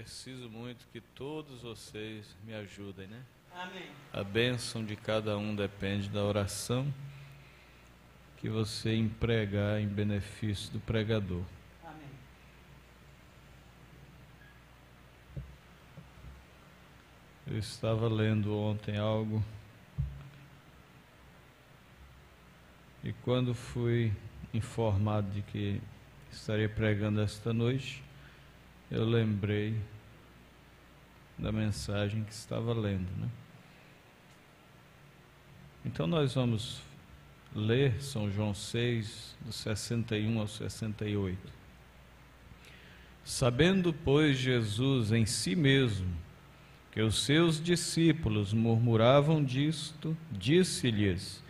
preciso muito que todos vocês me ajudem, né? Amém. A bênção de cada um depende da oração que você empregar em benefício do pregador. Amém. Eu estava lendo ontem algo e quando fui informado de que estaria pregando esta noite, eu lembrei da mensagem que estava lendo, né? Então nós vamos ler São João 6, do 61 ao 68. Sabendo, pois, Jesus em si mesmo que os seus discípulos murmuravam disto, disse-lhes: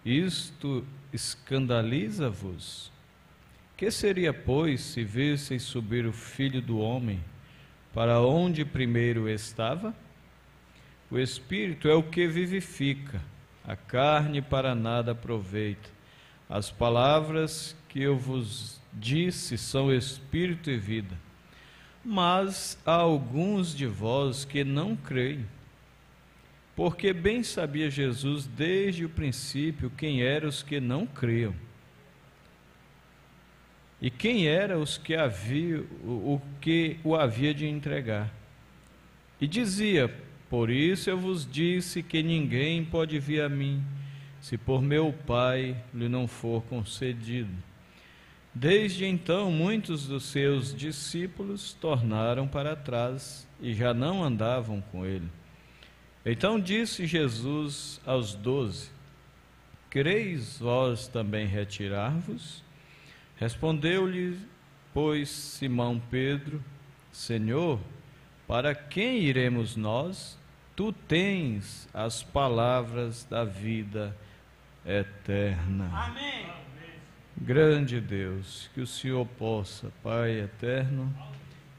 isto escandaliza-vos? Que seria, pois, se visseis subir o Filho do Homem para onde primeiro estava? O Espírito é o que vivifica, a carne para nada aproveita. As palavras que eu vos disse são Espírito e vida. Mas há alguns de vós que não creem. Porque bem sabia Jesus desde o princípio quem eram os que não criam. E quem era os que o havia de entregar. E dizia: por isso eu vos disse que ninguém pode vir a mim, se por meu Pai lhe não for concedido. Desde então, muitos dos seus discípulos tornaram para trás e já não andavam com ele. Então disse Jesus aos 12: quereis vós também retirar-vos? Respondeu-lhe, pois, Simão Pedro: Senhor, para quem iremos nós? Tu tens as palavras da vida eterna. Amém. Grande Deus, que o Senhor possa, Pai eterno,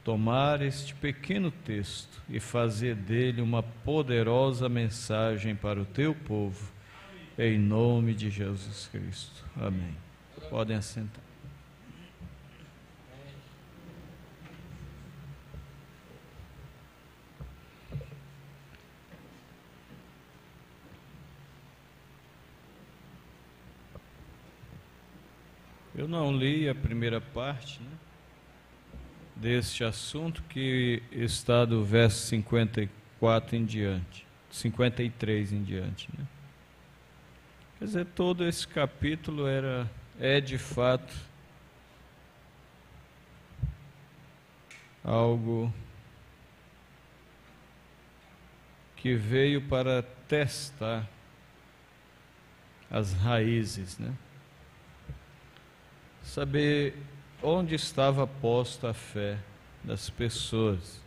tomar este pequeno texto e fazer dele uma poderosa mensagem para o teu povo, em nome de Jesus Cristo. Amém. Podem assentar. Eu não li a primeira parte, né, deste assunto, que está do verso 54 em diante, 53 em diante, né? Quer dizer, todo esse capítulo é de fato algo que veio para testar as raízes, né? Saber onde estava posta a fé das pessoas.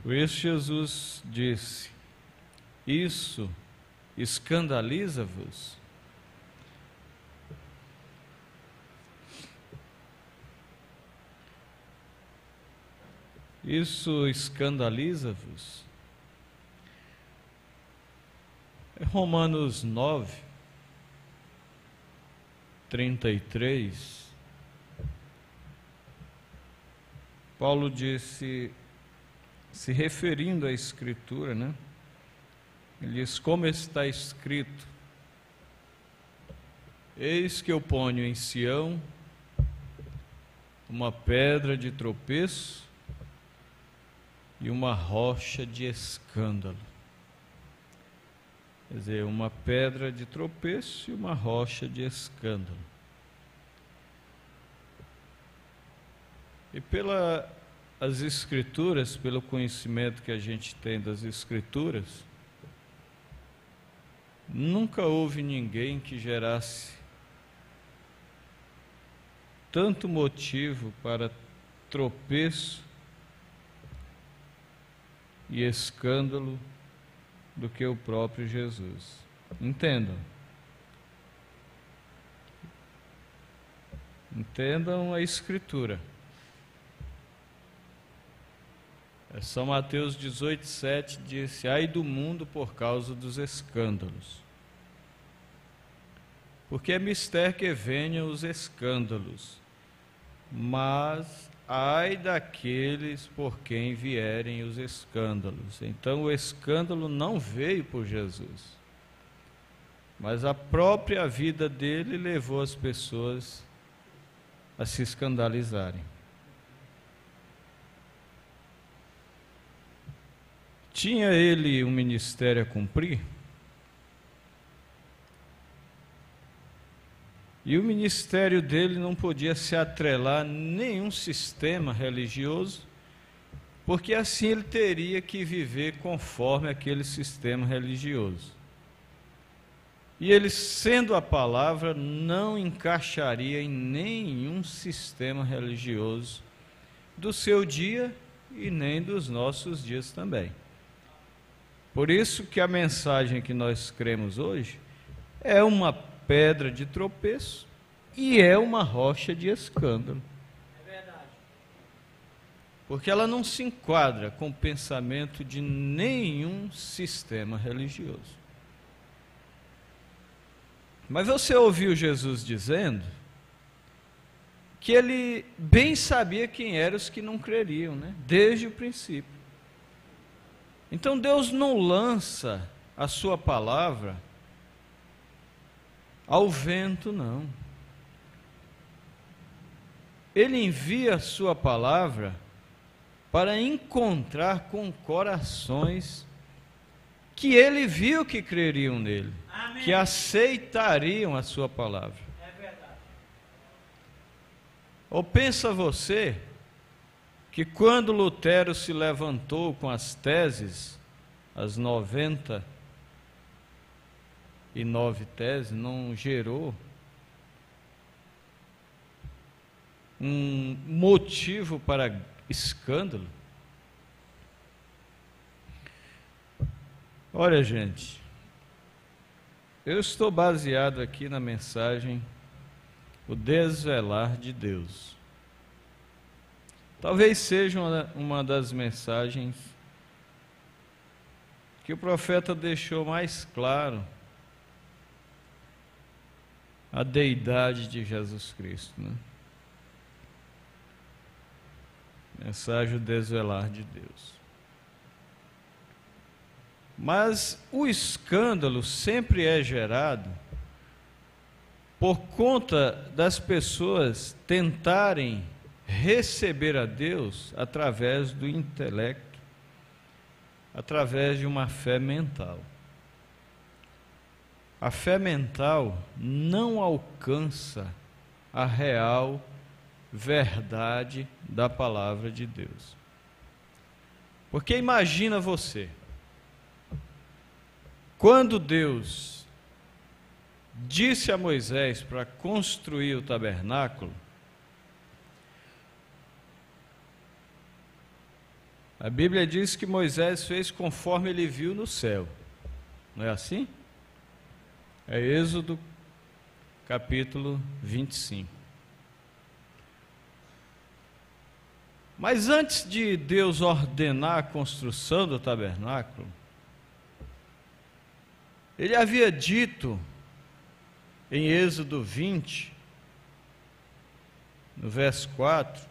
Por isso Jesus disse: isso escandaliza-vos? Isso escandaliza-vos? Romanos 9, 33, Paulo disse, se referindo à Escritura, né? Ele diz: como está escrito, eis que eu ponho em Sião uma pedra de tropeço e uma rocha de escândalo. Quer dizer, uma pedra de tropeço e uma rocha de escândalo. E pelas Escrituras, pelo conhecimento que a gente tem das Escrituras, nunca houve ninguém que gerasse tanto motivo para tropeço e escândalo do que o próprio Jesus. Entendam. Entendam a Escritura. São Mateus 18:7 disse: ai do mundo por causa dos escândalos. Porque é mister que venham os escândalos, mas ai daqueles por quem vierem os escândalos. Então o escândalo não veio por Jesus, mas a própria vida dele levou as pessoas a se escandalizarem. Tinha ele um ministério a cumprir? E o ministério dele não podia se atrelar a nenhum sistema religioso, porque assim ele teria que viver conforme aquele sistema religioso. E ele, sendo a palavra, não encaixaria em nenhum sistema religioso do seu dia e nem dos nossos dias também. Por isso que a mensagem que nós cremos hoje é uma pedra de tropeço e é uma rocha de escândalo. É verdade. Porque ela não se enquadra com o pensamento de nenhum sistema religioso. Mas você ouviu Jesus dizendo que ele bem sabia quem eram os que não creriam, né? Desde o princípio. Então Deus não lança a sua palavra ao vento, não. Ele envia a sua palavra para encontrar com corações que ele viu que creriam nele. Amém. Que aceitariam a sua palavra. É verdade. Ou pensa você que quando Lutero se levantou com as teses, as 99 teses, não gerou um motivo para escândalo? Olha, gente, eu estou baseado aqui na mensagem O Desvelar de Deus. Talvez seja uma das mensagens que o profeta deixou mais claro a deidade de Jesus Cristo, né? Mensagem O Desvelar de Deus. Mas o escândalo sempre é gerado por conta das pessoas tentarem receber a Deus através do intelecto, através de uma fé mental. A fé mental não alcança a real verdade da palavra de Deus. Porque imagina você, quando Deus disse a Moisés para construir o tabernáculo, a Bíblia diz que Moisés fez conforme ele viu no céu. Não é assim? É Êxodo, capítulo 25. Mas antes de Deus ordenar a construção do tabernáculo, ele havia dito em Êxodo 20, no verso 4,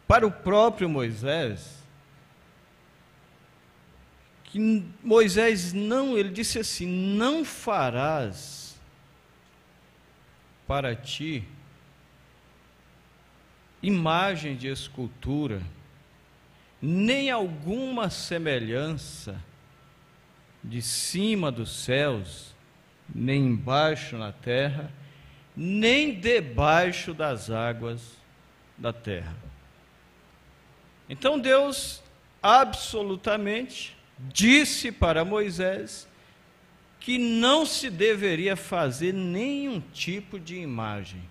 para o próprio Moisés, que Moisés não, ele disse assim: não farás para ti imagem de escultura, nem alguma semelhança de cima dos céus, nem embaixo na terra, nem debaixo das águas da terra. Então Deus absolutamente disse para Moisés que não se deveria fazer nenhum tipo de imagem.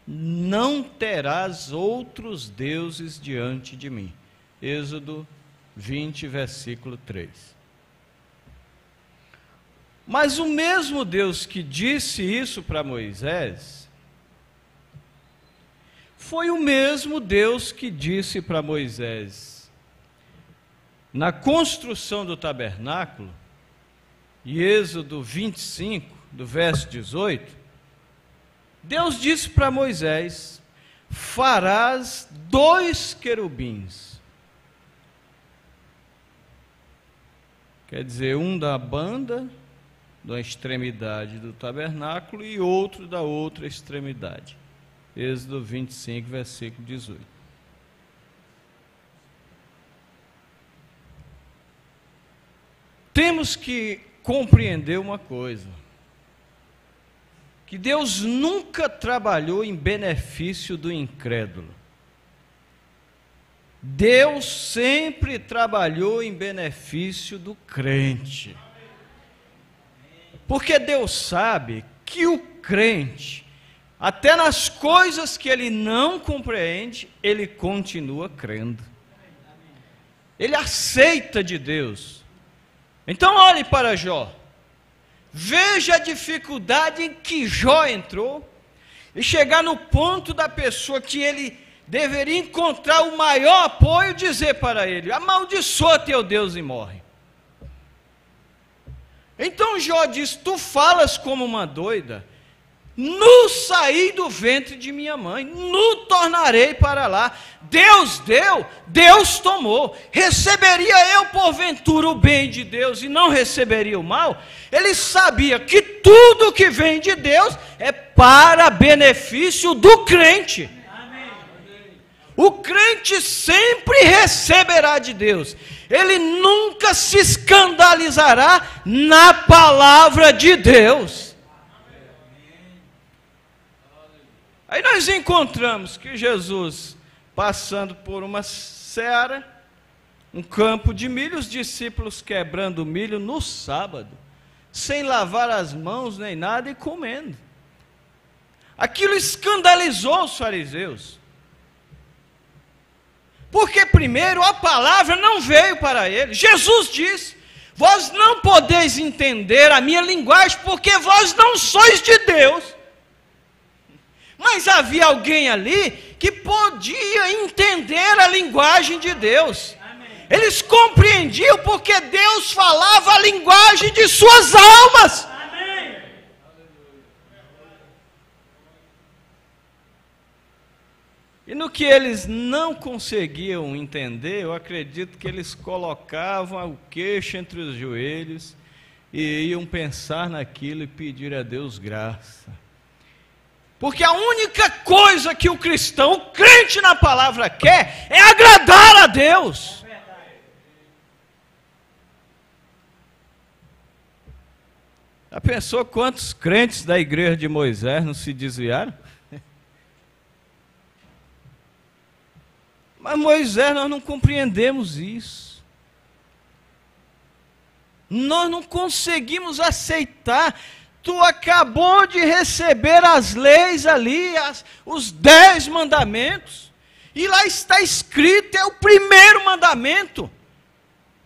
Não terás outros deuses diante de mim. Êxodo 20, versículo 3. Mas o mesmo Deus que disse isso para Moisés, foi o mesmo Deus que disse para Moisés, na construção do tabernáculo, em Êxodo 25, do verso 18, Deus disse para Moisés, farás 2 querubins. Quer dizer, um da banda, da extremidade do tabernáculo, e outro da outra extremidade. Êxodo 25, versículo 18. Temos que compreender uma coisa, que Deus nunca trabalhou em benefício do incrédulo. Deus sempre trabalhou em benefício do crente. Porque Deus sabe que o crente, até nas coisas que ele não compreende, ele continua crendo. Ele aceita de Deus. Então olhe para Jó. Veja a dificuldade em que Jó entrou e chegar no ponto da pessoa que ele deveria encontrar o maior apoio, dizer para ele: amaldiçoa teu Deus e morre. Então Jó diz: tu falas como uma doida, nu saí do ventre de minha mãe, nu tornarei para lá. Deus deu, Deus tomou. Receberia eu porventura o bem de Deus e não receberia o mal? Ele sabia que tudo que vem de Deus é para benefício do crente. O crente sempre receberá de Deus. Ele nunca se escandalizará na palavra de Deus. Aí nós encontramos que Jesus, passando por uma seara, um campo de milho, os discípulos quebrando milho no sábado, sem lavar as mãos nem nada e comendo. Aquilo escandalizou os fariseus. Porque primeiro a palavra não veio para eles. Jesus disse: vós não podeis entender a minha linguagem, porque vós não sois de Deus. Mas havia alguém ali que podia entender a linguagem de Deus. Amém. Eles compreendiam porque Deus falava a linguagem de suas almas. Amém. E no que eles não conseguiam entender, eu acredito que eles colocavam o queixo entre os joelhos e iam pensar naquilo e pedir a Deus graça. Porque a única coisa que o cristão, o crente na palavra quer, é agradar a Deus. Já pensou quantos crentes da igreja de Moisés não se desviaram? Mas Moisés, nós não compreendemos isso. Nós não conseguimos aceitar. Tu acabou de receber as leis ali, os 10 mandamentos. E lá está escrito, é o primeiro mandamento: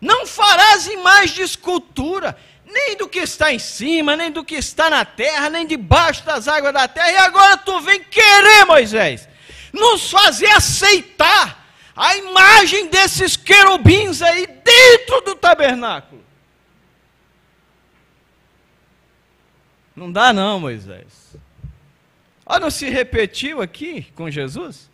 não farás imagem de escultura, nem do que está em cima, nem do que está na terra, nem debaixo das águas da terra. E agora tu vem querer, Moisés, nos fazer aceitar a imagem desses querubins aí dentro do tabernáculo. Não dá não, Moisés. Olha, não se repetiu aqui com Jesus?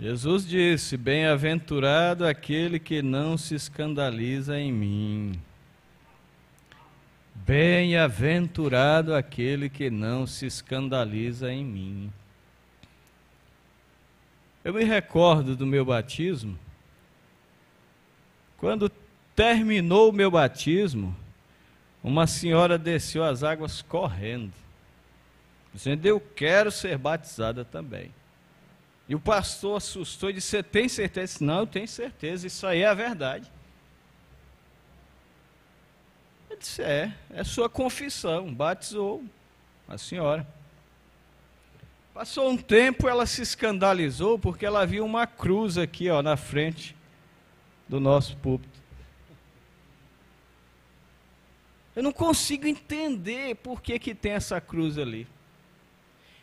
Jesus disse: bem-aventurado aquele que não se escandaliza em mim. Bem-aventurado aquele que não se escandaliza em mim. Eu me recordo do meu batismo. Quando terminou o meu batismo, uma senhora desceu as águas correndo, dizendo: eu quero ser batizada também. E o pastor assustou e disse: você tem certeza? Eu disse: não, eu tenho certeza, isso aí é a verdade. Eu disse: é sua confissão. Batizou a senhora. Passou um tempo, ela se escandalizou porque ela viu uma cruz aqui, ó, na frente do nosso púlpito. Eu não consigo entender por que tem essa cruz ali.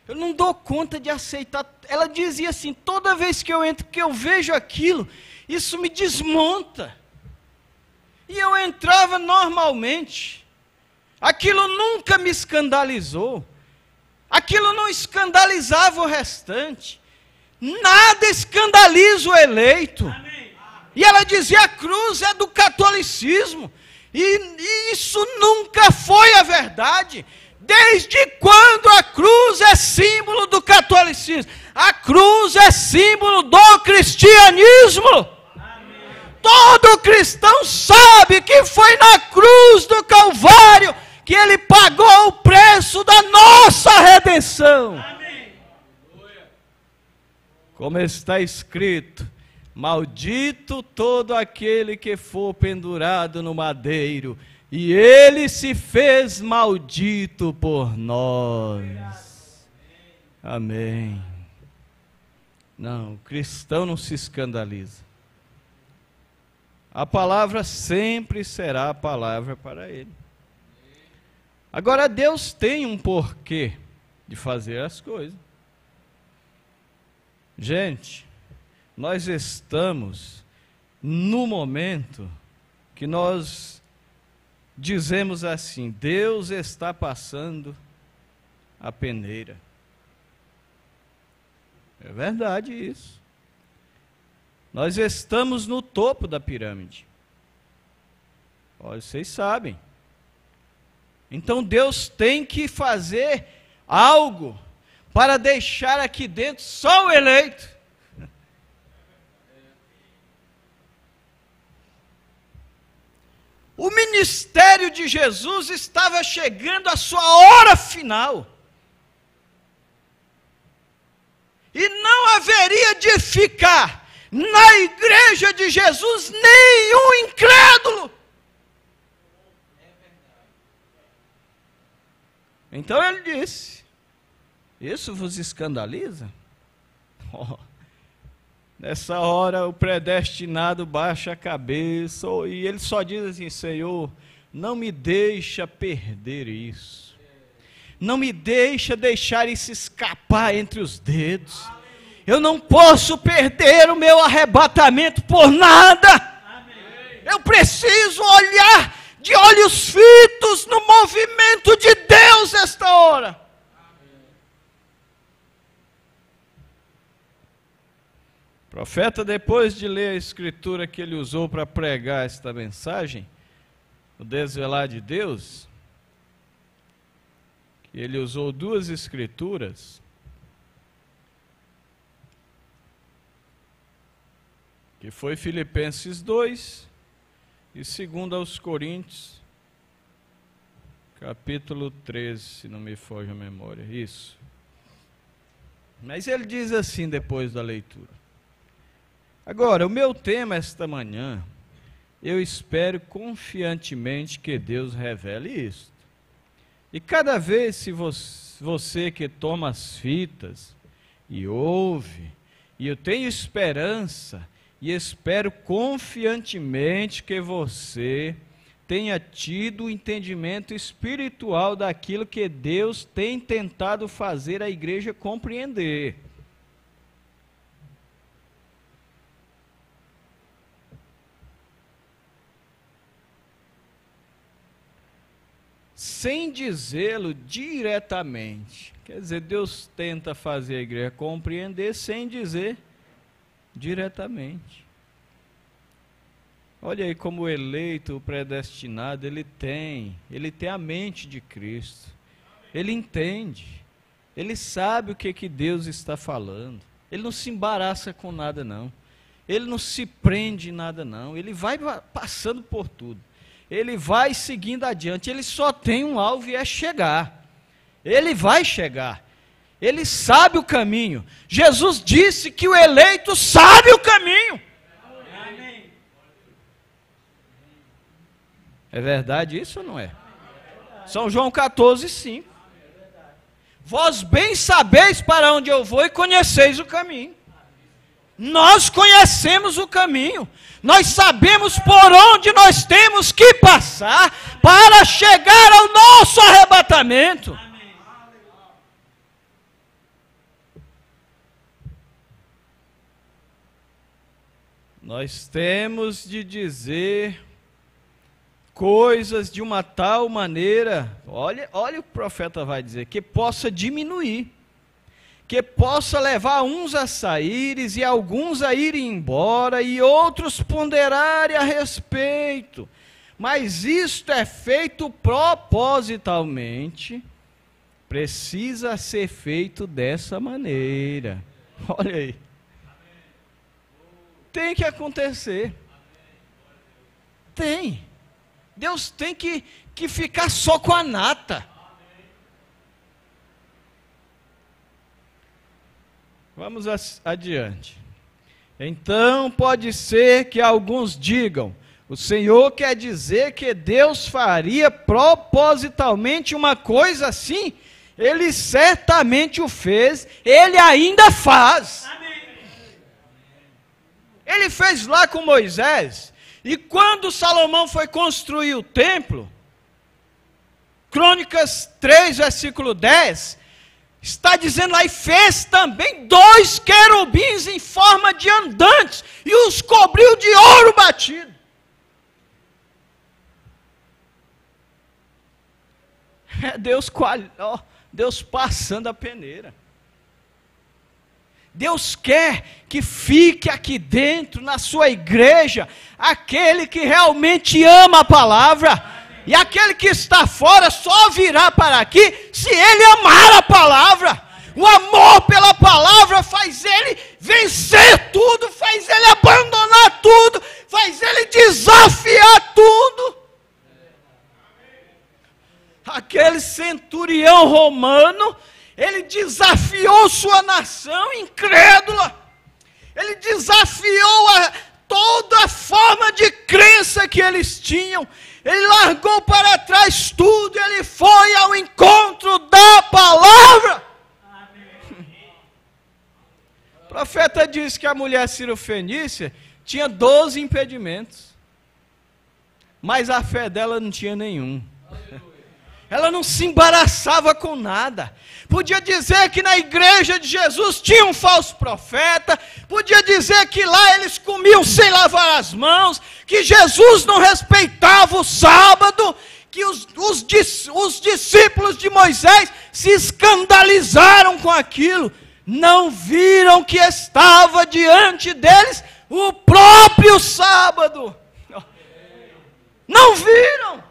Eu não dou conta de aceitar. Ela dizia assim: toda vez que eu entro, que eu vejo aquilo, isso me desmonta. E eu entrava normalmente. Aquilo nunca me escandalizou. Aquilo não escandalizava o restante. Nada escandaliza o eleito. E ela dizia: a cruz é do catolicismo. E isso nunca foi a verdade. Desde quando a cruz é símbolo do catolicismo? A cruz é símbolo do cristianismo. Amém. Todo cristão sabe que foi na cruz do Calvário que ele pagou o preço da nossa redenção. Amém. Como está escrito: maldito todo aquele que for pendurado no madeiro, e ele se fez maldito por nós. Amém. Não, o cristão não se escandaliza. A palavra sempre será a palavra para ele. Agora, Deus tem um porquê de fazer as coisas. Gente, nós estamos no momento que nós dizemos assim: Deus está passando a peneira. É verdade isso. Nós estamos no topo da pirâmide. Vocês sabem. Então Deus tem que fazer algo para deixar aqui dentro só o eleito. O ministério de Jesus estava chegando à sua hora final. E não haveria de ficar na igreja de Jesus nenhum incrédulo. Então ele disse: isso vos escandaliza? Oh, nessa hora o predestinado baixa a cabeça e ele só diz assim: Senhor, não me deixa perder isso. Não me deixar isso escapar entre os dedos. Eu não posso perder o meu arrebatamento por nada. Eu preciso olhar de olhos fitos no movimento de Deus esta hora. O profeta, depois de ler a escritura que ele usou para pregar esta mensagem, o desvelar de Deus, ele usou duas escrituras que foi Filipenses 2 e 2 aos Coríntios, capítulo 13, se não me foge a memória, isso. Mas ele diz assim depois da leitura: agora, o meu tema esta manhã, eu espero confiantemente que Deus revele isso. E cada vez se você que toma as fitas e ouve, e eu tenho esperança, e espero confiantemente que você tenha tido o entendimento espiritual daquilo que Deus tem tentado fazer a igreja compreender. Sem dizê-lo diretamente. Quer dizer, Deus tenta fazer a igreja compreender sem dizer diretamente. Olha aí como o eleito, o predestinado, ele tem a mente de Cristo. Ele entende. Ele sabe o que Deus está falando. Ele não se embaraça com nada, não. Ele não se prende em nada, não. Ele vai passando por tudo. Ele vai seguindo adiante. Ele só tem um alvo e é chegar. Ele vai chegar. Ele sabe o caminho. Jesus disse que o eleito sabe o caminho. Amém. É verdade isso ou não é? São João 14, 5. Vós bem sabeis para onde eu vou e conheceis o caminho. Nós conhecemos o caminho. Nós sabemos por onde nós temos que passar para chegar ao nosso arrebatamento. Nós temos de dizer coisas de uma tal maneira, olha o que o profeta vai dizer, que possa diminuir, que possa levar uns a saíres e alguns a irem embora e outros ponderarem a respeito. Mas isto é feito propositalmente, precisa ser feito dessa maneira. Olha aí. Tem que acontecer. Tem. Deus tem que ficar só com a nata. Vamos adiante. Então pode ser que alguns digam, o Senhor quer dizer que Deus faria propositalmente uma coisa assim? Ele certamente o fez, Ele ainda faz. Ele fez lá com Moisés, e quando Salomão foi construir o templo, Crônicas 3, versículo 10, está dizendo lá, e fez também 2 querubins em forma de andantes, e os cobriu de ouro batido. É Deus passando a peneira. Deus quer que fique aqui dentro, na sua igreja, aquele que realmente ama a palavra. E aquele que está fora só virá para aqui se ele amar a palavra. O amor pela palavra faz ele vencer tudo, faz ele abandonar tudo, faz ele desafiar tudo. Aquele centurião romano, ele desafiou sua nação incrédula. Ele desafiou toda a forma de crença que eles tinham. Ele largou para trás tudo, ele foi ao encontro da palavra. Amém. O profeta disse que a mulher cirofenícia tinha 12 impedimentos, mas a fé dela não tinha nenhum. Ela não se embaraçava com nada. Podia dizer que na igreja de Jesus tinha um falso profeta, podia dizer que lá eles comiam sem lavar as mãos, que Jesus não respeitava o sábado, que os discípulos de Moisés se escandalizaram com aquilo, não viram que estava diante deles o próprio sábado. Não viram.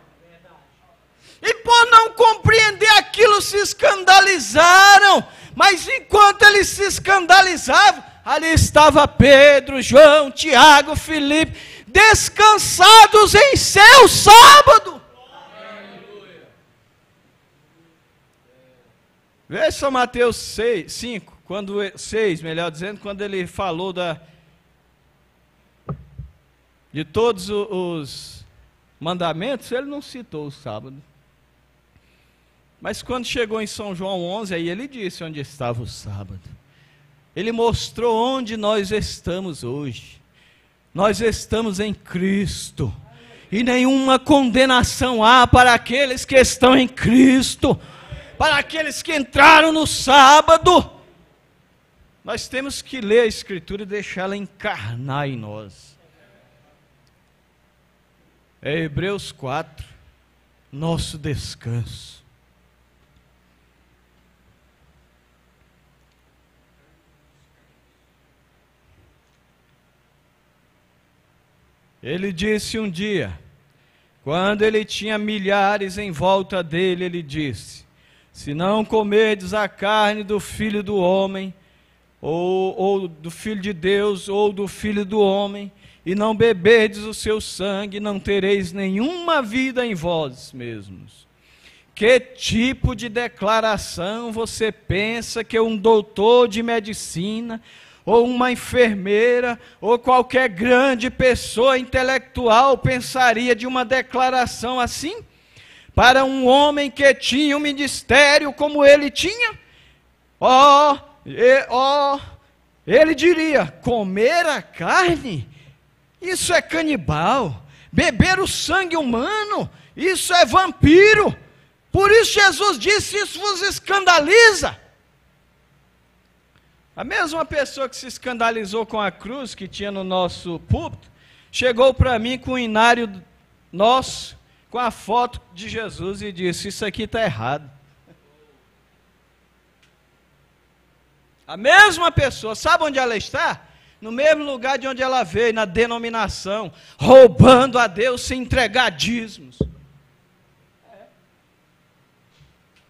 E por não compreender aquilo se escandalizaram. Mas enquanto eles se escandalizavam, ali estava Pedro, João, Tiago, Filipe, descansados em seu sábado. Veja Mateus 5, melhor dizendo, quando ele falou de todos os mandamentos, ele não citou o sábado. Mas quando chegou em São João 11, aí ele disse onde estava o sábado. Ele mostrou onde nós estamos hoje. Nós estamos em Cristo. E nenhuma condenação há para aqueles que estão em Cristo. Para aqueles que entraram no sábado. Nós temos que ler a Escritura e deixá-la encarnar em nós. É Hebreus 4, nosso descanso. Ele disse um dia, quando ele tinha milhares em volta dele, ele disse, se não comerdes a carne do Filho do Homem, ou do Filho de Deus, ou do Filho do Homem, e não beberdes o seu sangue, não tereis nenhuma vida em vós mesmos. Que tipo de declaração você pensa que um doutor de medicina, ou uma enfermeira, ou qualquer grande pessoa intelectual pensaria de uma declaração assim? Para um homem que tinha um ministério como ele tinha? Ele diria, comer a carne? Isso é canibal. Beber o sangue humano? Isso é vampiro. Por isso Jesus disse, isso vos escandaliza. A mesma pessoa que se escandalizou com a cruz que tinha no nosso púlpito, chegou para mim com um inário nosso, com a foto de Jesus e disse: isso aqui está errado. A mesma pessoa, sabe onde ela está? No mesmo lugar de onde ela veio, na denominação, roubando a Deus sem entregar dízimos.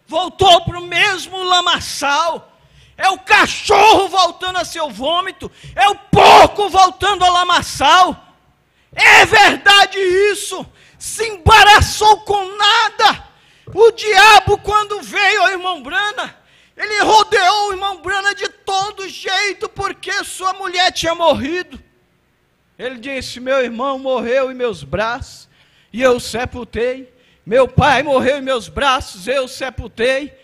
Voltou para o mesmo lamaçal. É o cachorro voltando a seu vômito, é o porco voltando ao lamaçal. É verdade isso. Se embaraçou com nada. O diabo, quando veio ao irmão Brana, ele rodeou o irmão Brana de todo jeito, porque sua mulher tinha morrido. Ele disse: meu irmão morreu em meus braços, e eu o sepultei. Meu pai morreu em meus braços, eu o sepultei.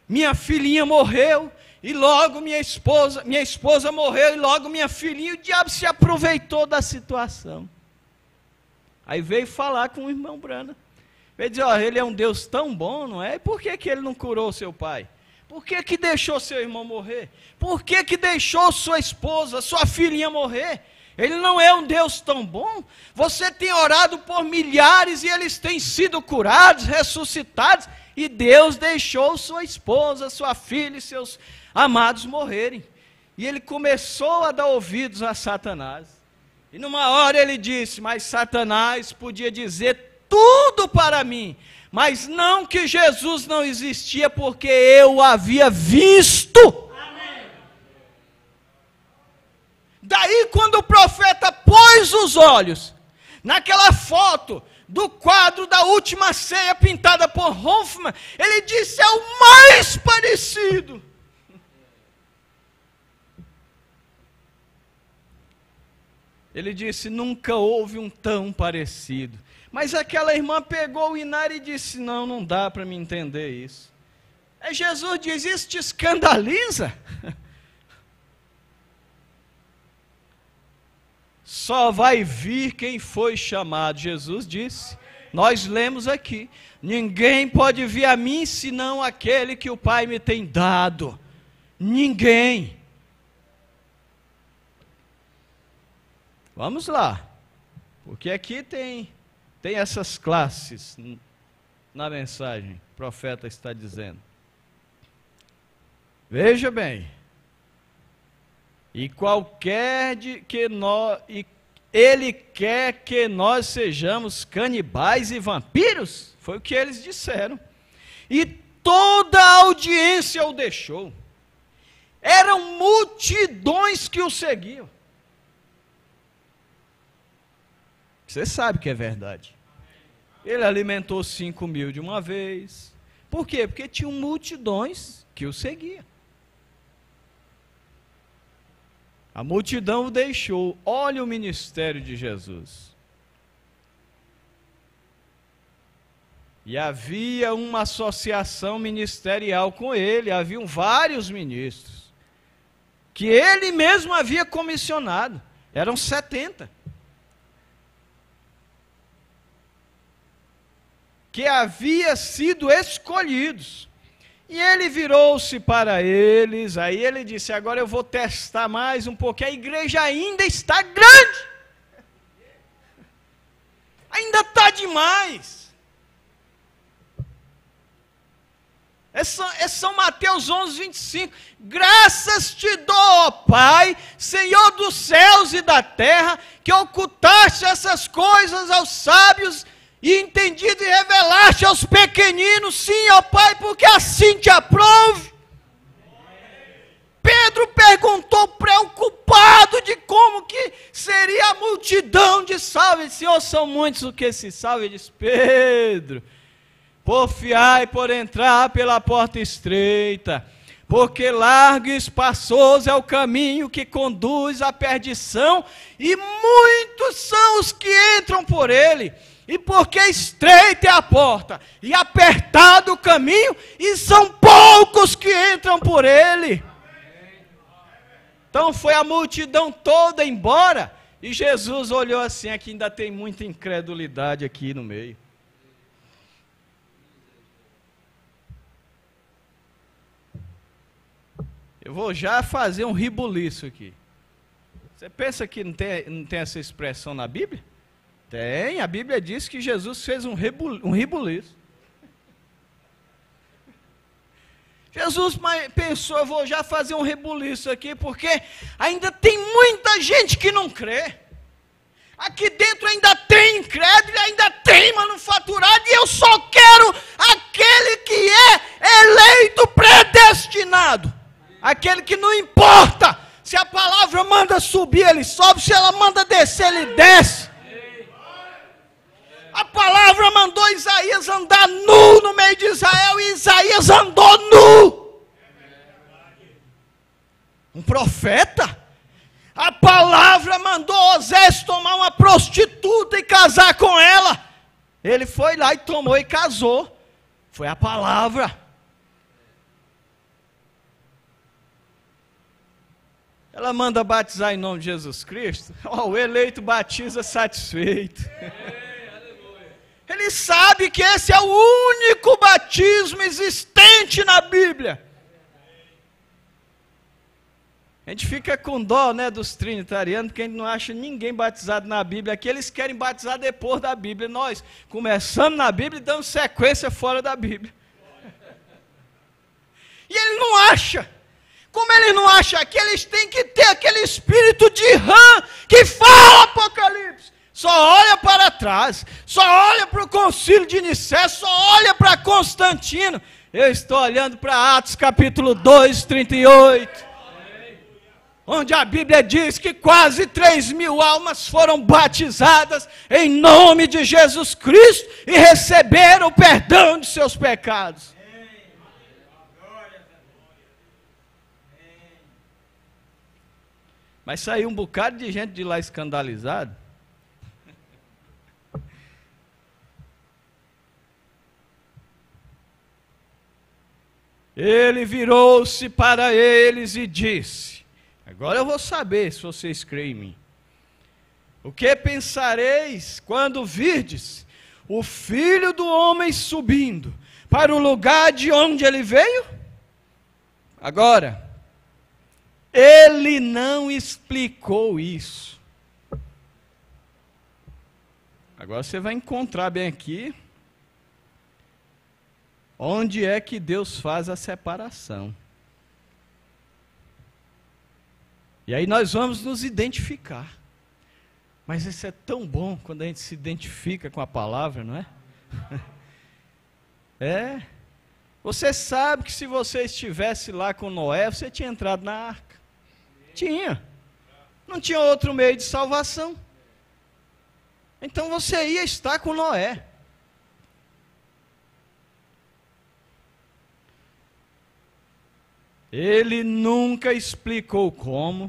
Minha filhinha morreu, e logo minha esposa morreu, e logo minha filhinha. O diabo se aproveitou da situação. Aí veio falar com o irmão Brana. Veio dizer: ó, ele é um Deus tão bom, não é? E por que ele não curou seu pai? Por que deixou seu irmão morrer? Por que deixou sua esposa, sua filhinha morrer? Ele não é um Deus tão bom? Você tem orado por milhares e eles têm sido curados, ressuscitados, e Deus deixou sua esposa, sua filha e seus amados morrerem. E ele começou a dar ouvidos a Satanás. E numa hora ele disse: mas Satanás podia dizer tudo para mim, mas não que Jesus não existia, porque eu o havia visto. Amém. Daí, quando o profeta pôs os olhos naquela foto do quadro da Última Ceia pintada por Hoffmann, ele disse: é o mais parecido. Ele disse: nunca houve um tão parecido. Mas aquela irmã pegou o Inário e disse: não dá para me entender isso. Aí Jesus diz: isso te escandaliza? Só vai vir quem foi chamado. Jesus disse, nós lemos aqui: ninguém pode vir a mim senão aquele que o Pai me tem dado. Ninguém. Vamos lá, porque aqui tem essas classes na mensagem, o profeta está dizendo. Veja bem, e ele quer que nós sejamos canibais e vampiros, foi o que eles disseram. E toda a audiência o deixou. Eram multidões que o seguiam. Você sabe que é verdade. Ele alimentou 5.000 de uma vez. Por quê? Porque tinham multidões que o seguiam. A multidão o deixou. Olha o ministério de Jesus. E havia uma associação ministerial com ele. Haviam vários ministros que ele mesmo havia comissionado. Eram 70. Que havia sido escolhidos. E ele virou-se para eles, aí ele disse: agora eu vou testar mais um pouquinho, a igreja ainda está grande, ainda está demais. É São Mateus 11:25, graças te dou, ó Pai, Senhor dos céus e da terra, que ocultaste essas coisas aos sábios, e entendido e revelaste aos pequeninos. Sim, ó Pai, porque assim te aprove. Pedro perguntou preocupado de como que seria a multidão de salvos. Senhor, são muitos os que se salvam. Ele disse: Pedro, porfiai por entrar pela porta estreita, porque largo e espaçoso é o caminho que conduz à perdição, e muitos são os que entram por ele. E porque estreita é a porta, e apertado o caminho, e são poucos que entram por ele. Então foi a multidão toda embora, e Jesus olhou assim: aqui ainda tem muita incredulidade aqui no meio. Eu vou já fazer um ribuliço aqui. Você pensa que não tem essa expressão na Bíblia? Tem, a Bíblia diz que Jesus fez um rebuliço. Jesus pensou, eu vou já fazer um rebuliço aqui, porque ainda tem muita gente que não crê. Aqui dentro ainda tem incrédulo, ainda tem manufaturado, e eu só quero aquele que é eleito, predestinado. Aquele que não importa, se a palavra manda subir, ele sobe, se ela manda descer, ele desce. A palavra mandou Isaías andar nu no meio de Israel, e Isaías andou nu. Um profeta. A palavra mandou Osés tomar uma prostituta e casar com ela. Ele foi lá e tomou e casou. Foi a palavra. Ela manda batizar em nome de Jesus Cristo. O eleito batiza satisfeito. Ele sabe que esse é o único batismo existente na Bíblia. A gente fica com dó, né, dos trinitarianos, porque a gente não acha ninguém batizado na Bíblia. Aqui eles querem batizar depois da Bíblia. Nós começamos na Bíblia e damos sequência fora da Bíblia. E ele não acha. Como ele não acha aqui, eles têm que ter aquele espírito de rã que fala Apocalipse. Só olha para trás, só olha para o concílio de Nicéia, só olha para Constantino. Eu estou olhando para Atos capítulo 2, 38, onde a Bíblia diz que quase 3.000 almas foram batizadas em nome de Jesus Cristo e receberam o perdão de seus pecados. Mas saiu um bocado de gente de lá escandalizado. Ele virou-se para eles e disse: agora eu vou saber se vocês creem em mim. O que pensareis quando virdes o Filho do Homem subindo para o lugar de onde ele veio? Agora, ele não explicou isso. Agora você vai encontrar bem aqui onde é que Deus faz a separação. E aí nós vamos nos identificar. Mas isso é tão bom quando a gente se identifica com a palavra, não é? É. Você sabe que se você estivesse lá com Noé, você tinha entrado na arca. Tinha. Não tinha outro meio de salvação. Então você ia estar com Noé. Ele nunca explicou como.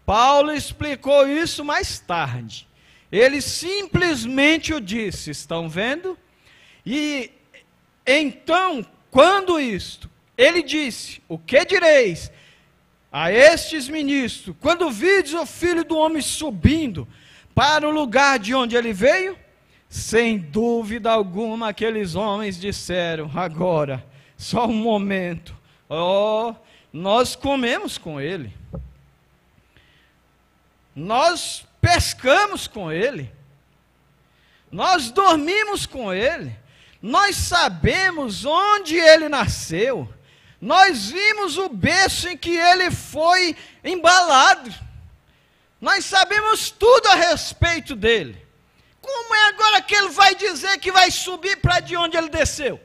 Paulo explicou isso mais tarde. Ele simplesmente o disse, estão vendo? E então, quando isto, ele disse: o que direis a estes ministros, quando vides o Filho do Homem subindo para o lugar de onde ele veio? Sem dúvida alguma, aqueles homens disseram: agora, só um momento, nós comemos com ele, nós pescamos com ele, nós dormimos com ele, nós sabemos onde ele nasceu, nós vimos o berço em que ele foi embalado, nós sabemos tudo a respeito dele. Como é agora que ele vai dizer que vai subir para de onde ele desceu?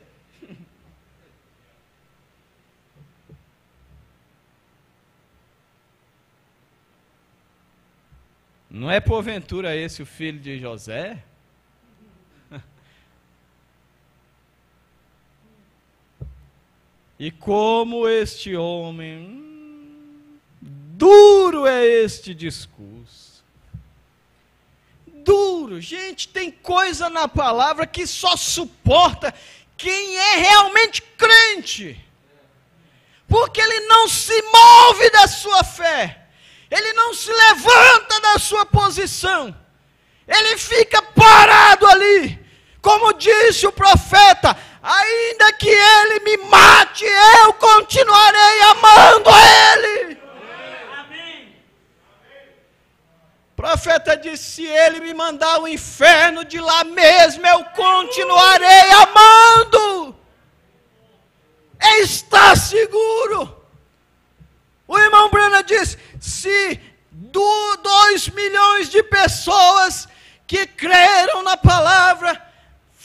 Não é porventura esse o filho de José? E como este homem, duro é este discurso. Duro, gente, tem coisa na palavra que só suporta quem é realmente crente. Porque ele não se move da sua fé. Ele não se levanta da sua posição. Ele fica parado ali. Como disse o profeta: ainda que ele me mate, eu continuarei amando ele. Amém. O profeta disse: se ele me mandar o inferno, de lá mesmo eu continuarei amando. Está seguro. O irmão Branham disse, se 2 milhões de pessoas que creram na palavra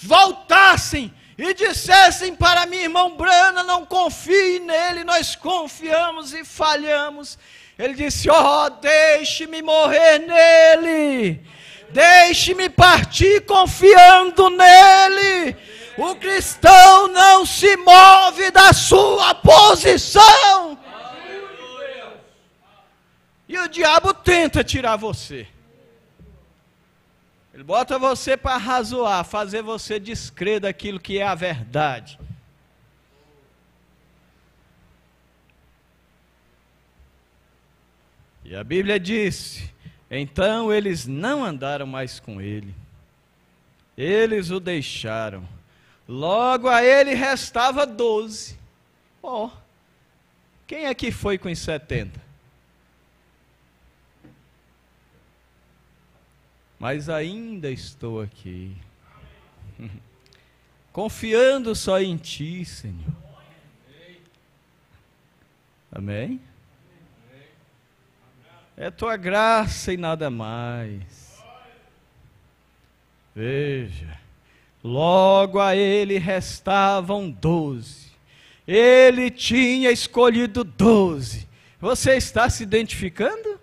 voltassem e dissessem para mim, irmão Branham, não confie nele, nós confiamos e falhamos. Ele disse, deixe-me morrer nele, deixe-me partir confiando nele. O cristão não se move da sua posição. E o diabo tenta tirar você. Ele bota você para razoar, fazer você descrer daquilo que é a verdade. E a Bíblia disse, então eles não andaram mais com ele. Eles o deixaram. Logo a ele restava 12. Quem é que foi com os 70? Mas ainda estou aqui, confiando só em Ti, Senhor. Amém? É Tua graça e nada mais. Veja, logo a ele restavam 12. Ele tinha escolhido 12. Você está se identificando?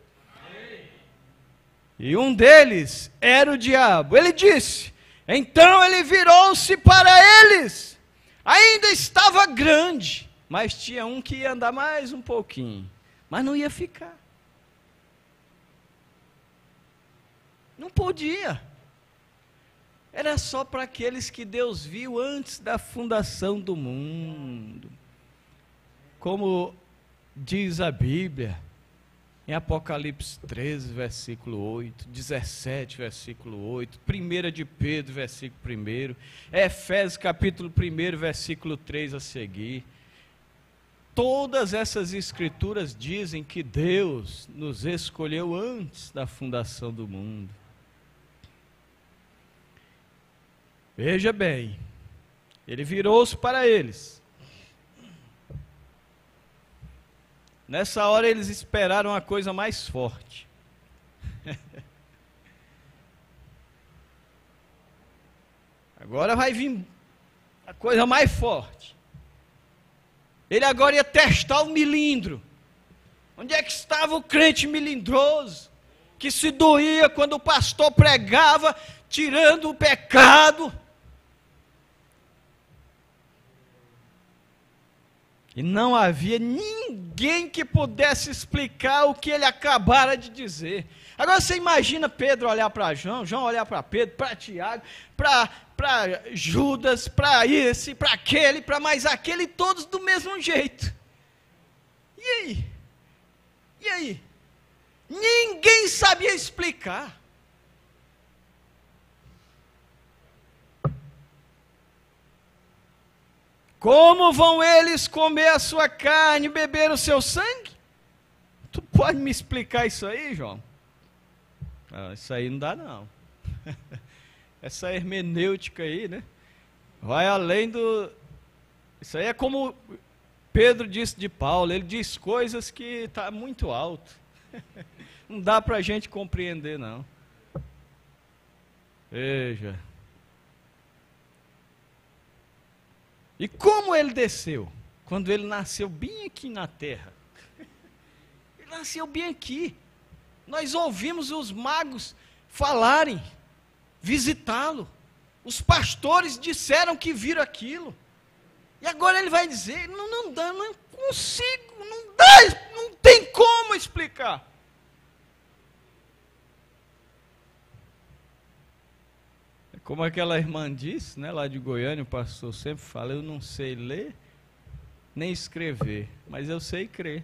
E um deles era o diabo. Ele disse, então ele virou-se para eles. Ainda estava grande, mas tinha um que ia andar mais um pouquinho, mas não ia ficar. Não podia. Era só para aqueles que Deus viu antes da fundação do mundo. Como diz a Bíblia, em Apocalipse 13, versículo 8, 17, versículo 8, 1 de Pedro, versículo 1, Efésios capítulo 1, versículo 3 a seguir. Todas essas escrituras dizem que Deus nos escolheu antes da fundação do mundo. Veja bem, ele virou-se para eles. Nessa hora eles esperaram a coisa mais forte. Agora vai vir a coisa mais forte. Ele agora ia testar o milindro. Onde é que estava o crente milindroso? Que se doía quando o pastor pregava, tirando o pecado. E não havia ninguém que pudesse explicar o que ele acabara de dizer. Agora você imagina Pedro olhar para João, João olhar para Pedro, para Tiago, para Judas, para esse, para aquele, para mais aquele, todos do mesmo jeito. E aí? E aí? Ninguém sabia explicar. Como vão eles comer a sua carne e beber o seu sangue? Tu pode me explicar isso aí, João? Isso aí não dá não. Essa hermenêutica aí, né? Vai além do... Isso aí é como Pedro disse de Paulo, ele diz coisas que está muito alto. Não dá para a gente compreender não. Veja... E como ele desceu? Quando ele nasceu bem aqui na terra. Ele nasceu bem aqui. Nós ouvimos os magos falarem, visitá-lo. Os pastores disseram que viram aquilo. E agora ele vai dizer, não dá, não consigo, não dá, não tem como explicar. Como aquela irmã disse, né, lá de Goiânia, o pastor sempre fala, eu não sei ler, nem escrever, mas eu sei crer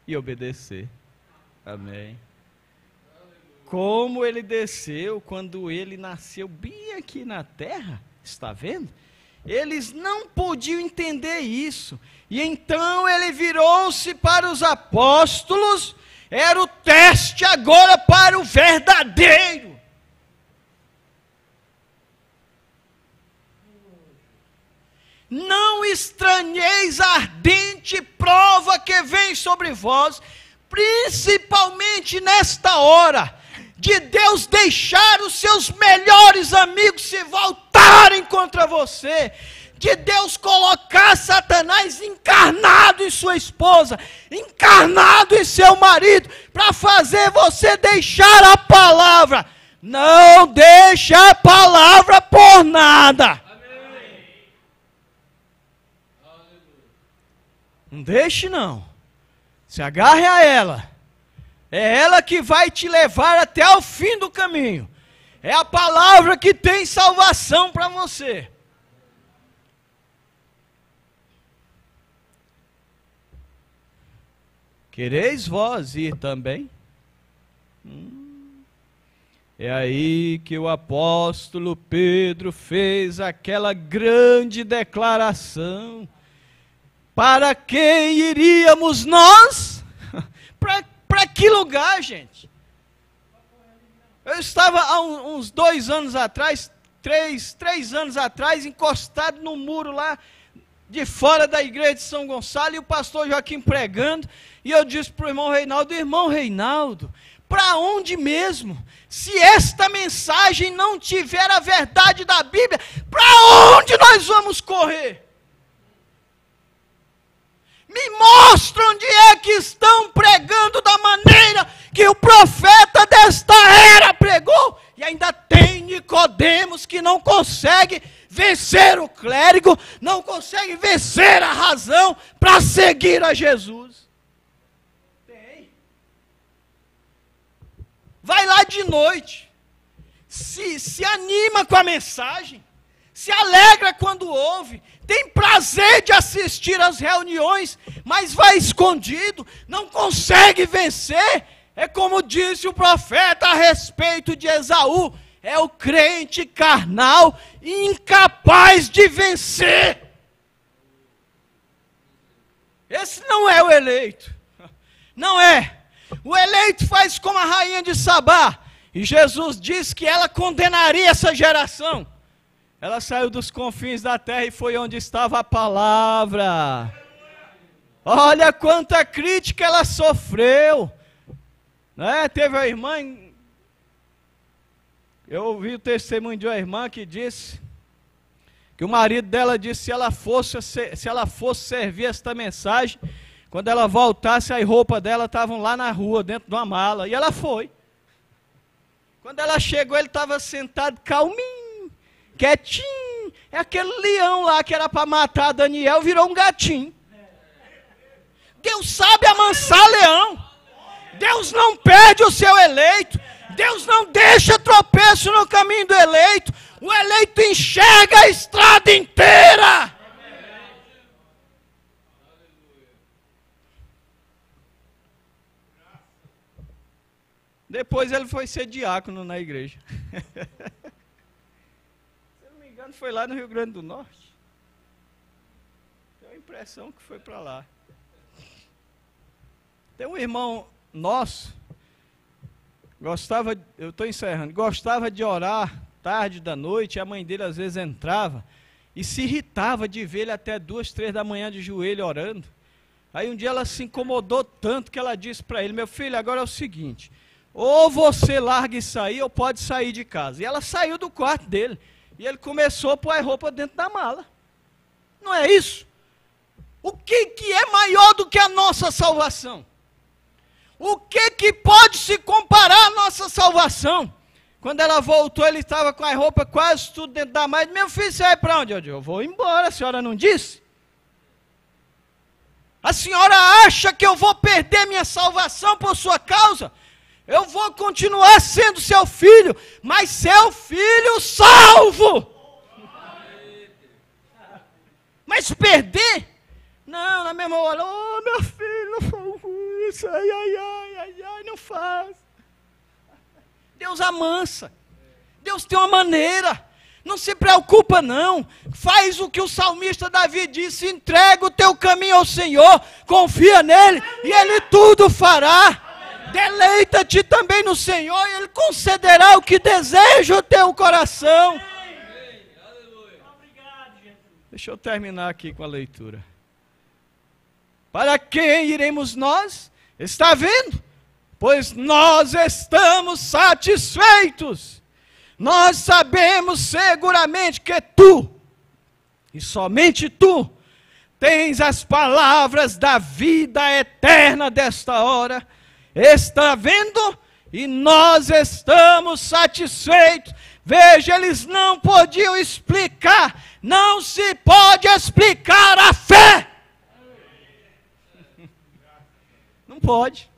e obedecer. Amém. Como ele desceu quando ele nasceu bem aqui na terra, está vendo? Eles não podiam entender isso. E então ele virou-se para os apóstolos, era o teste agora para o verdadeiro. Não estranheis a ardente prova que vem sobre vós, principalmente nesta hora, de Deus deixar os seus melhores amigos se voltarem contra você, de Deus colocar Satanás encarnado em sua esposa, encarnado em seu marido, para fazer você deixar a palavra. Não deixe a palavra por nada. Não deixe não. Se agarre a ela. É ela que vai te levar até o fim do caminho. É a palavra que tem salvação para você. Quereis vós ir também? É aí que o apóstolo Pedro fez aquela grande declaração. Para quem iríamos nós? Para que lugar, gente? Eu estava há uns 2 anos atrás, 3 anos atrás, encostado no muro lá de fora da igreja de São Gonçalo, e o pastor Joaquim pregando, e eu disse para o irmão Reinaldo, para onde mesmo? Se esta mensagem não tiver a verdade da Bíblia, para onde nós vamos correr? Me mostra onde é que estão pregando da maneira que o profeta desta era pregou. E ainda tem Nicodemos que não consegue vencer o clérigo, não consegue vencer a razão para seguir a Jesus. Tem. Vai lá de noite, se anima com a mensagem, se alegra quando ouve, tem prazer de assistir às reuniões, mas vai escondido, não consegue vencer. É como disse o profeta a respeito de Esaú, é o crente carnal incapaz de vencer. Esse não é o eleito, não é. O eleito faz como a rainha de Sabá, e Jesus disse que ela condenaria essa geração. Ela saiu dos confins da terra e foi onde estava a palavra. Olha quanta crítica ela sofreu. Né? Teve a irmã, eu ouvi o testemunho de uma irmã que disse que o marido dela disse se ela fosse servir esta mensagem, quando ela voltasse, as roupas dela estavam lá na rua, dentro de uma mala. E ela foi. Quando ela chegou, ele estava sentado calminho, quietinho. É aquele leão lá que era para matar Daniel, virou um gatinho. Deus sabe amansar leão. Deus não perde o seu eleito. Deus não deixa tropeço no caminho do eleito. O eleito enxerga a estrada inteira. Depois ele foi ser diácono na igreja. Foi lá no Rio Grande do Norte. Tenho a impressão que foi para lá. Tem um irmão nosso, eu estou encerrando, gostava de orar tarde da noite, e a mãe dele às vezes entrava e se irritava de ver ele até 2, 3 da manhã de joelho orando. Aí um dia ela se incomodou tanto que ela disse para ele, meu filho, agora é o seguinte, ou você larga isso aí, ou pode sair de casa. E ela saiu do quarto dele. E ele começou a pôr a roupa dentro da mala. Não é isso? O que é maior do que a nossa salvação? O que pode se comparar à nossa salvação? Quando ela voltou, ele estava com a roupa quase tudo dentro da mala. Meu filho, você vai para onde? Eu disse, eu vou embora, a senhora não disse? A senhora acha que eu vou perder minha salvação por sua causa? Eu vou continuar sendo seu filho, mas seu filho salvo. Mas perder? Não, na mesma hora, oh meu filho, não faz isso, ai, não faz. Deus amansa, Deus tem uma maneira, não se preocupa não, faz o que o salmista Davi disse, entrega o teu caminho ao Senhor, confia nele e ele tudo fará. Deleita-te também no Senhor e Ele concederá o que deseja o teu coração. Deixa eu terminar aqui com a leitura. Para quem iremos nós? Está vendo? Pois nós estamos satisfeitos. Nós sabemos seguramente que tu, e somente tu, tens as palavras da vida eterna desta hora. Está vendo? E nós estamos satisfeitos. Veja, eles não podiam explicar. Não se pode explicar a fé. Não pode.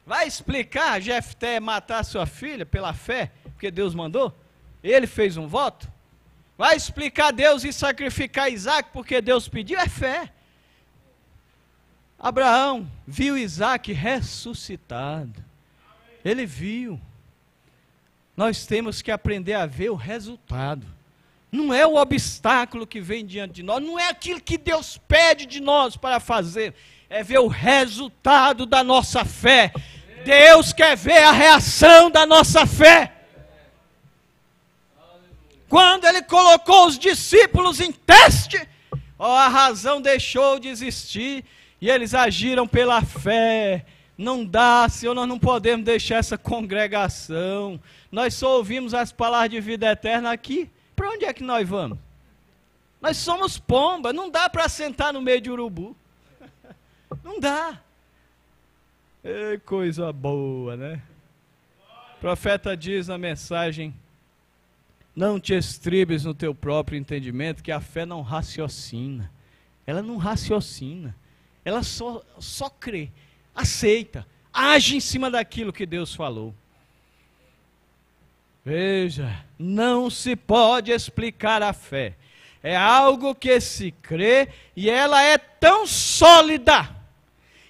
Vai explicar Jefté matar sua filha pela fé, porque Deus mandou? Ele fez um voto? Vai explicar Deus e sacrificar Isaac porque Deus pediu? É fé. Abraão viu Isaac ressuscitado. Ele viu. Nós temos que aprender a ver o resultado. Não é o obstáculo que vem diante de nós, não é aquilo que Deus pede de nós para fazer, é ver o resultado da nossa fé. Deus quer ver a reação da nossa fé. Quando Ele colocou os discípulos em teste, a razão deixou de existir e eles agiram pela fé. Não dá, Senhor, nós não podemos deixar essa congregação. Nós só ouvimos as palavras de vida eterna aqui. Para onde é que nós vamos? Nós somos pomba, não dá para sentar no meio de urubu. Não dá. É coisa boa, né? O profeta diz na mensagem: não te estribes no teu próprio entendimento, que a fé não raciocina. Ela não raciocina. Ela só crê, aceita, age em cima daquilo que Deus falou. Veja, não se pode explicar a fé. É algo que se crê e ela é tão sólida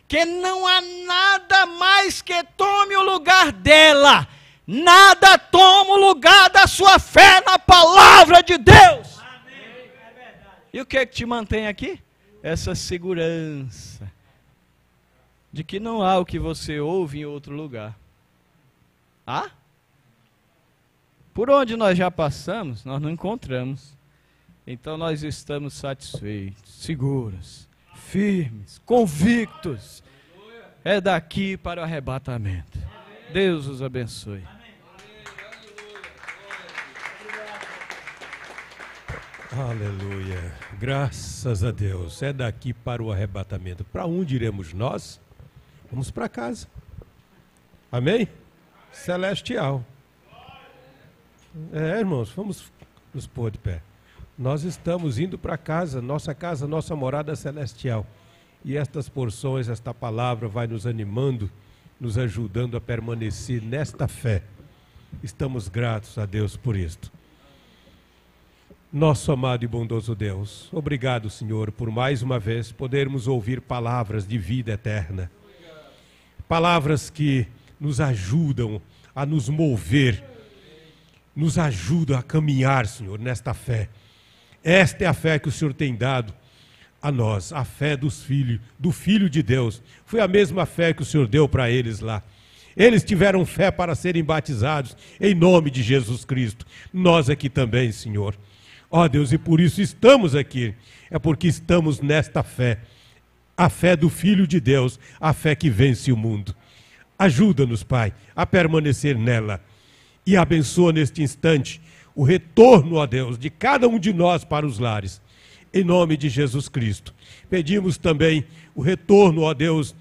que não há nada mais que tome o lugar dela. Nada toma o lugar da sua fé na palavra de Deus. Amém. E o que é que te mantém aqui? Essa segurança de que não há o que você ouve em outro lugar. Há? Por onde nós já passamos, nós não encontramos. Então nós estamos satisfeitos, seguros, firmes, convictos. É daqui para o arrebatamento. Deus os abençoe. Aleluia. Graças a Deus. É daqui para o arrebatamento. Para onde iremos nós? Vamos para casa. Amém? Celestial. Irmãos, vamos nos pôr de pé. Nós estamos indo para casa, nossa morada celestial. E estas porções, esta palavra vai nos animando, nos ajudando a permanecer nesta fé. Estamos gratos a Deus por isto. Nosso amado e bondoso Deus, obrigado, Senhor, por mais uma vez podermos ouvir palavras de vida eterna. Palavras que nos ajudam a nos mover, nos ajudam a caminhar, Senhor, nesta fé. Esta é a fé que o Senhor tem dado a nós, a fé do Filho de Deus. Foi a mesma fé que o Senhor deu para eles lá. Eles tiveram fé para serem batizados em nome de Jesus Cristo. Nós aqui também, Senhor. Ó Deus, e por isso estamos aqui. É porque estamos nesta fé. A fé do Filho de Deus, a fé que vence o mundo. Ajuda-nos, Pai, a permanecer nela. E abençoa neste instante o retorno, ó Deus, de cada um de nós para os lares. Em nome de Jesus Cristo. Pedimos também o retorno, ó Deus,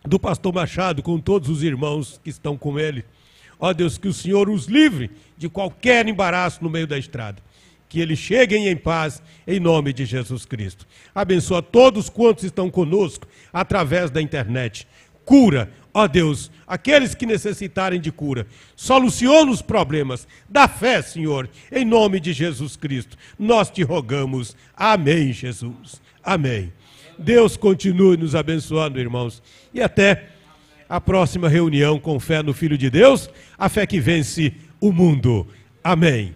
do pastor Machado com todos os irmãos que estão com ele. Ó Deus, que o Senhor os livre de qualquer embaraço no meio da estrada. Que eles cheguem em paz, em nome de Jesus Cristo. Abençoa todos quantos estão conosco através da internet. Cura, ó Deus, aqueles que necessitarem de cura. Soluciona os problemas da fé, Senhor, em nome de Jesus Cristo. Nós te rogamos. Amém, Jesus. Amém. Deus continue nos abençoando, irmãos. E até a próxima reunião com fé no Filho de Deus, a fé que vence o mundo. Amém.